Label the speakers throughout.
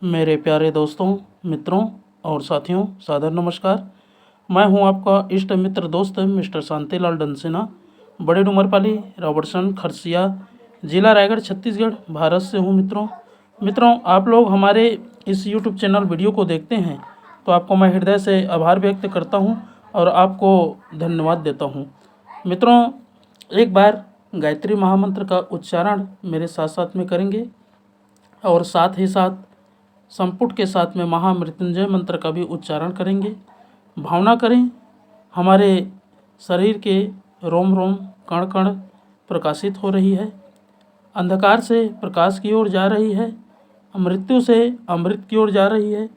Speaker 1: मेरे प्यारे दोस्तों, मित्रों और साथियों, सादर नमस्कार। मैं हूं आपका इष्ट मित्र दोस्त मिस्टर शांतिलाल डंसेना, बड़े डूमरपाली, रॉबर्टसन, खरसिया, जिला रायगढ़, छत्तीसगढ़, भारत से हूं। मित्रों, आप लोग हमारे इस यूट्यूब चैनल वीडियो को देखते हैं तो आपको मैं हृदय से आभार व्यक्त करता हूं और आपको धन्यवाद देता हूं। मित्रों, एक बार गायत्री महामंत्र का उच्चारण मेरे साथ साथ में करेंगे और साथ ही साथ संपुट के साथ में महामृत्युंजय मंत्र का भी उच्चारण करेंगे। भावना करें, हमारे शरीर के रोम रोम कण कण प्रकाशित हो रही है, अंधकार से प्रकाश की ओर जा रही है, मृत्यु से अमृत की ओर जा रही है,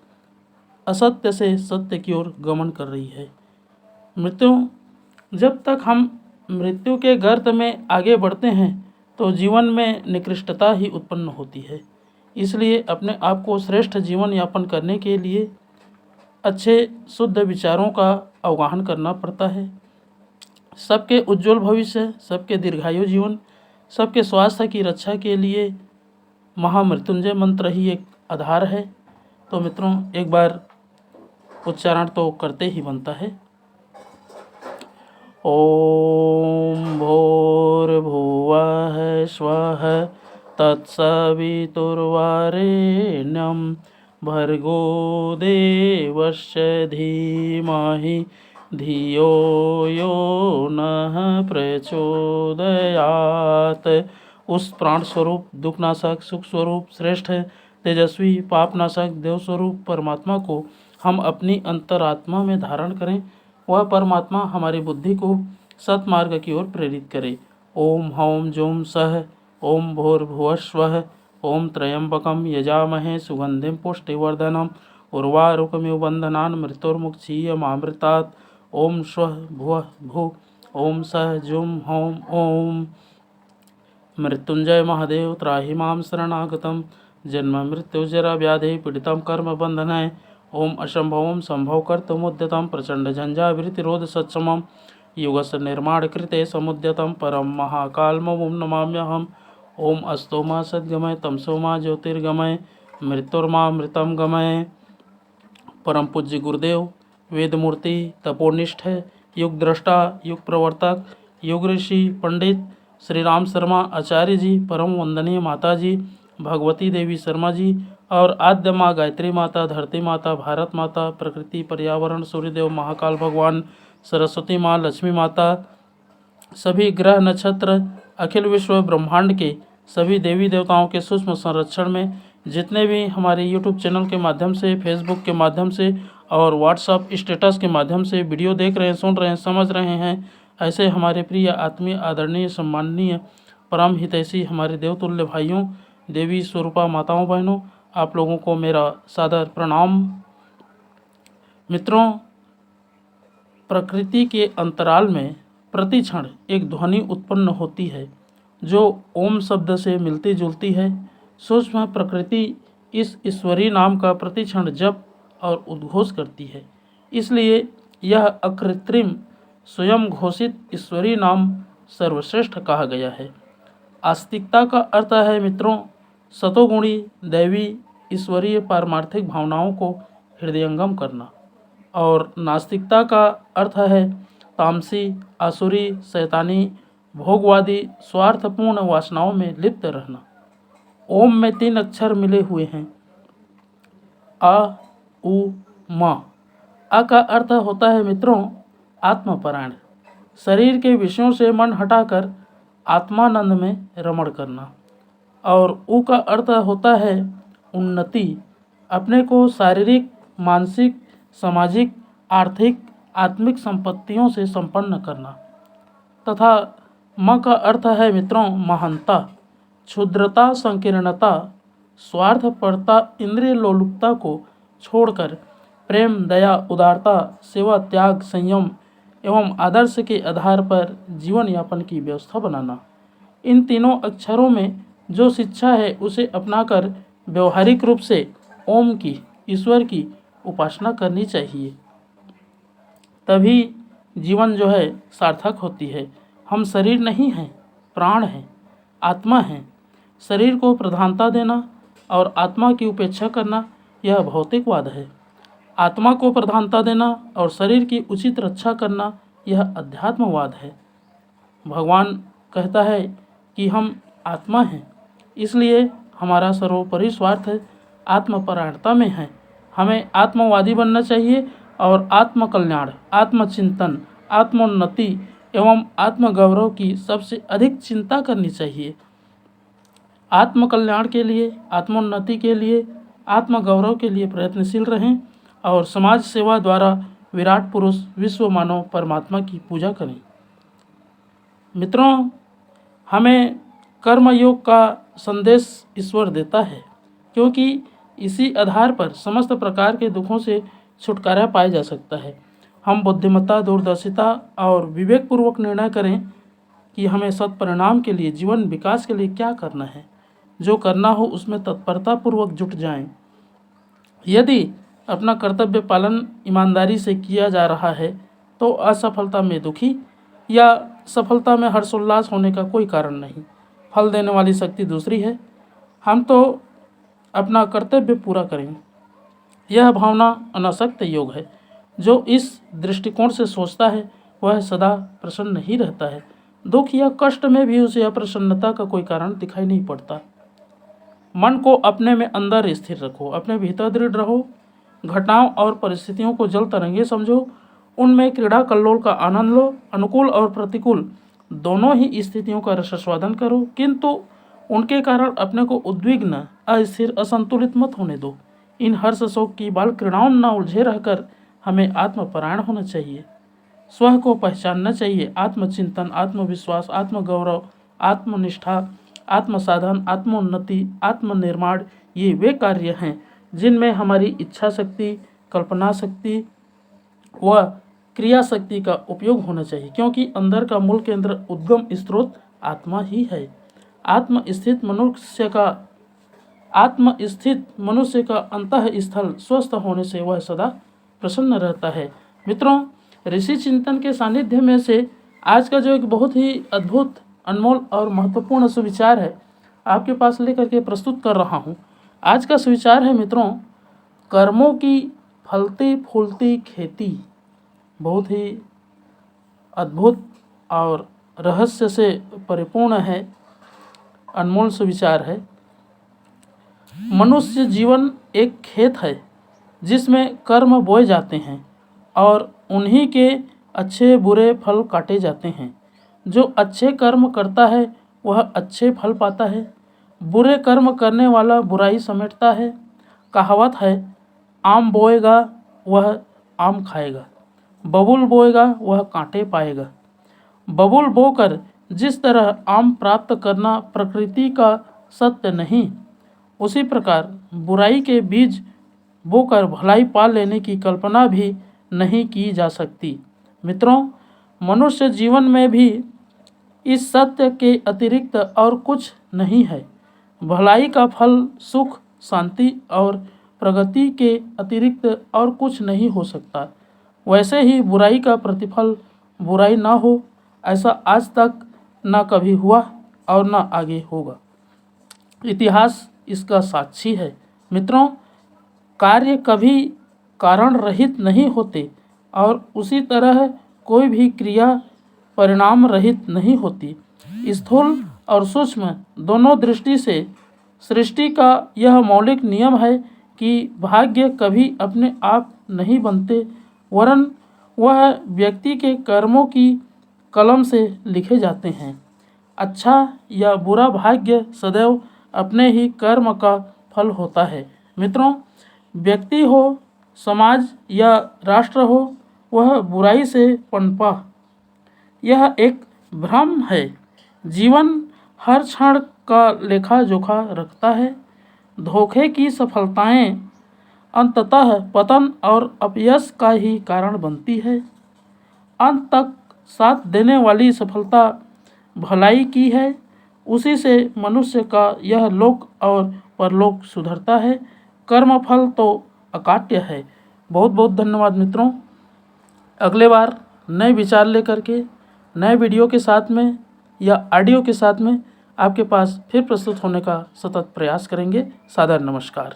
Speaker 1: असत्य से सत्य की ओर गमन कर रही है। मृत्यु, जब तक हम मृत्यु के गर्त में आगे बढ़ते हैं तो जीवन में निकृष्टता ही उत्पन्न होती है। इसलिए अपने आप को श्रेष्ठ जीवन यापन करने के लिए अच्छे शुद्ध विचारों का अवगाहन करना पड़ता है। सबके उज्जवल भविष्य, सबके दीर्घायु जीवन, सबके स्वास्थ्य की रक्षा के लिए महामृत्युंजय मंत्र ही एक आधार है। तो मित्रों, एक बार उच्चारण तो करते ही बनता है। ओम भूर्भुवः स्वः तत्सवितुर्वरेण्यं भर्गो देवस्य धीमहि धियो यो नः प्रचोदयात्। उस प्राण स्वरूप, दुखनाशक, सुख स्वरूप, श्रेष्ठ, तेजस्वी, पापनाशक, देव स्वरूप परमात्मा को हम अपनी अंतरात्मा में धारण करें। वह परमात्मा हमारी बुद्धि को सतमार्ग की ओर प्रेरित करे। ओम हौम जूम सह ओम भूर्भुवस्वः ओम त्र्यंबकं यजामहे सुगंधिं पुष्टिवर्धनम् उर्वारुकमिव बन्धनान् मृत्युर्मुक्षीयमामृतात्। ओम स्वः भुवः भुः ओम सह जुम हौम ओम। मृत्युंजय महादेव त्राहि मां शरणागतं जन्म मृत्युजरा व्याधि पीडितं कर्म बंधनाय। ओम असंभवं संभव कर्तुमुद्यतं प्रचंड झंझावृतिरोध सत्समं युगस्य निर्माण कृते समुद्यतं परम महाकालममुं नमाम्यहम्। ओम अस्तोमा सद्गमय तमसोमा ज्योतिर्गमय मृत्युर्मामृतं गमय। परम पूज्य गुरुदेव, वेदमूर्ति, तपोनिष्ठ, युग दृष्टा, युग प्रवर्तक, युग ऋषि पंडित श्री राम शर्मा आचार्य जी, परम वंदनीय माता जी भगवती देवी शर्मा जी और आद्य माँ गायत्री माता, धरती माता, भारत माता, प्रकृति, पर्यावरण, सूर्यदेव, महाकाल भगवान, सरस्वती माँ, लक्ष्मी माता, सभी ग्रह नक्षत्र, अखिल विश्व ब्रह्मांड के सभी देवी देवताओं के सूक्ष्म संरक्षण में जितने भी हमारे यूट्यूब चैनल के माध्यम से, फेसबुक के माध्यम से और व्हाट्सएप स्टेटस के माध्यम से वीडियो देख रहे हैं, सुन रहे हैं, समझ रहे हैं, ऐसे हमारे प्रिय आत्मीय, आदरणीय, सम्माननीय, परम हितैषी हमारे देवतुल्य भाइयों, देवी स्वरूपा माताओं, बहनों, आप लोगों को मेरा सादर प्रणाम। मित्रों, प्रकृति के अंतराल में प्रति क्षण एक ध्वनि उत्पन्न होती है जो ओम शब्द से मिलती जुलती है। सूक्ष्म प्रकृति इस ईश्वरी नाम का प्रति क्षण जप और उद्घोष करती है। इसलिए यह अकृत्रिम स्वयं घोषित ईश्वरी नाम सर्वश्रेष्ठ कहा गया है। आस्तिकता का अर्थ है मित्रों सतोगुणी, दैवी, ईश्वरीय पारमार्थिक भावनाओं को हृदयंगम करना, और नास्तिकता का अर्थ है तामसी, आसुरी, शैतानी, भोगवादी, स्वार्थपूर्ण वासनाओं में लिप्त रहना। ओम में 3 अक्षर मिले हुए हैं, आ, उ, मा। आ का अर्थ होता है मित्रों आत्मपरायण, शरीर के विषयों से मन हटाकर आत्मानंद में रमण करना। और उ का अर्थ होता है उन्नति, अपने को शारीरिक, मानसिक, सामाजिक, आर्थिक, आत्मिक संपत्तियों से संपन्न करना। तथा म का अर्थ है मित्रों महानता, क्षुद्रता, संकीर्णता, स्वार्थपरता, इंद्रिय लोलुपता को छोड़कर प्रेम, दया, उदारता, सेवा, त्याग, संयम एवं आदर्श के आधार पर जीवन यापन की व्यवस्था बनाना। इन तीनों अक्षरों में जो शिक्षा है उसे अपनाकर व्यवहारिक रूप से ओम की, ईश्वर की उपासना करनी चाहिए, तभी जीवन जो है सार्थक होती है। हम शरीर नहीं हैं, प्राण हैं, आत्मा हैं। शरीर को प्रधानता देना और आत्मा की उपेक्षा करना यह भौतिकवाद है। आत्मा को प्रधानता देना और शरीर की उचित रक्षा करना यह अध्यात्मवाद है। भगवान कहता है कि हम आत्मा हैं, इसलिए हमारा सर्वोपरि स्वार्थ आत्मपरायणता में है। हमें आत्मवादी बनना चाहिए और आत्मकल्याण, आत्मचिंतन, आत्मोन्नति एवं आत्मगौरव की सबसे अधिक चिंता करनी चाहिए। आत्मकल्याण के लिए, आत्मोन्नति के लिए, आत्मगौरव के लिए प्रयत्नशील रहें और समाज सेवा द्वारा विराट पुरुष विश्व मानव परमात्मा की पूजा करें। मित्रों, हमें कर्मयोग का संदेश ईश्वर देता है, क्योंकि इसी आधार पर समस्त प्रकार के दुखों से छुटकारा पाया जा सकता है। हम बुद्धिमत्ता, दूरदर्शिता और विवेकपूर्वक निर्णय करें कि हमें सत्परिणाम के लिए, जीवन विकास के लिए क्या करना है। जो करना हो उसमें तत्परतापूर्वक जुट जाएं। यदि अपना कर्तव्य पालन ईमानदारी से किया जा रहा है तो असफलता में दुखी या सफलता में हर्षोल्लास होने का कोई कारण नहीं। फल देने वाली शक्ति दूसरी है। हम तो अपना कर्तव्य पूरा करें, यह भावना अनासक्त योग है। जो इस दृष्टिकोण से सोचता है वह सदा प्रसन्न ही रहता है। दुख या कष्ट में भी उसे अप्रसन्नता का कोई कारण दिखाई नहीं पड़ता। मन को अपने में अंदर स्थिर रखो, अपने भीतर दृढ़ रहो। घटनाओं और परिस्थितियों को जल तरंगे समझो, उनमें क्रीड़ा कल्लोल का आनंद लो। अनुकूल और प्रतिकूल दोनों ही स्थितियों का रसास्वादन करो, किंतु उनके कारण अपने को उद्विग्न, अस्थिर, असंतुलित मत होने दो। इन हर्ष शोक की बाल क्रीड़ाओं न उलझे रहकर हमें आत्मपरायण होना चाहिए। स्व को पहचानना चाहिए। आत्मचिंतन, आत्मविश्वास, आत्मगौरव, आत्मनिष्ठा, आत्मसाधन, आत्मोन्नति, आत्मनिर्माण, ये वे कार्य हैं जिनमें हमारी इच्छा शक्ति, कल्पना शक्ति व क्रिया शक्ति का उपयोग होना चाहिए, क्योंकि अंदर का मूल केंद्र, उद्गम स्रोत आत्मा ही है। आत्मस्थित मनुष्य का अंतः स्थल स्वस्थ होने से वह सदा प्रसन्न रहता है। मित्रों, ऋषि चिंतन के सानिध्य में से आज का जो एक बहुत ही अद्भुत, अनमोल और महत्वपूर्ण सुविचार है, आपके पास लेकर के प्रस्तुत कर रहा हूँ। आज का सुविचार है मित्रों, कर्मों की फलती फूलती खेती। बहुत ही अद्भुत और रहस्य से परिपूर्ण है, अनमोल सुविचार है। मनुष्य जीवन एक खेत है जिसमें कर्म बोए जाते हैं और उन्हीं के अच्छे बुरे फल काटे जाते हैं। जो अच्छे कर्म करता है वह अच्छे फल पाता है, बुरे कर्म करने वाला बुराई समेटता है। कहावत है, आम बोएगा वह आम खाएगा, बबूल बोएगा वह कांटे पाएगा। बबूल बोकर जिस तरह आम प्राप्त करना प्रकृति का सत्य नहीं, उसी प्रकार बुराई के बीज बोकर भलाई पा लेने की कल्पना भी नहीं की जा सकती। मित्रों, मनुष्य जीवन में भी इस सत्य के अतिरिक्त और कुछ नहीं है। भलाई का फल सुख, शांति और प्रगति के अतिरिक्त और कुछ नहीं हो सकता। वैसे ही बुराई का प्रतिफल बुराई ना हो, ऐसा आज तक ना कभी हुआ और ना आगे होगा। इतिहास इसका साक्षी है। मित्रों, कार्य कभी कारण रहित नहीं होते और उसी तरह कोई भी क्रिया परिणाम रहित नहीं होती। स्थूल और सूक्ष्म दोनों दृष्टि से सृष्टि का यह मौलिक नियम है कि भाग्य कभी अपने आप नहीं बनते, वरन वह व्यक्ति के कर्मों की कलम से लिखे जाते हैं। अच्छा या बुरा भाग्य सदैव अपने ही कर्म का फल होता है। मित्रों, व्यक्ति हो, समाज या राष्ट्र हो, वह बुराई से पनपा, यह एक भ्रम है। जीवन हर क्षण का लेखा जोखा रखता है। धोखे की सफलताएं अंततः पतन और अपयश का ही कारण बनती है। अंत तक साथ देने वाली सफलता भलाई की है। उसी से मनुष्य का यह लोक और परलोक सुधरता है। कर्मफल तो अकाट्य है। बहुत बहुत धन्यवाद मित्रों। अगले बार नए विचार लेकर के, नए वीडियो के साथ में या ऑडियो के साथ में आपके पास फिर प्रस्तुत होने का सतत प्रयास करेंगे। सादर नमस्कार।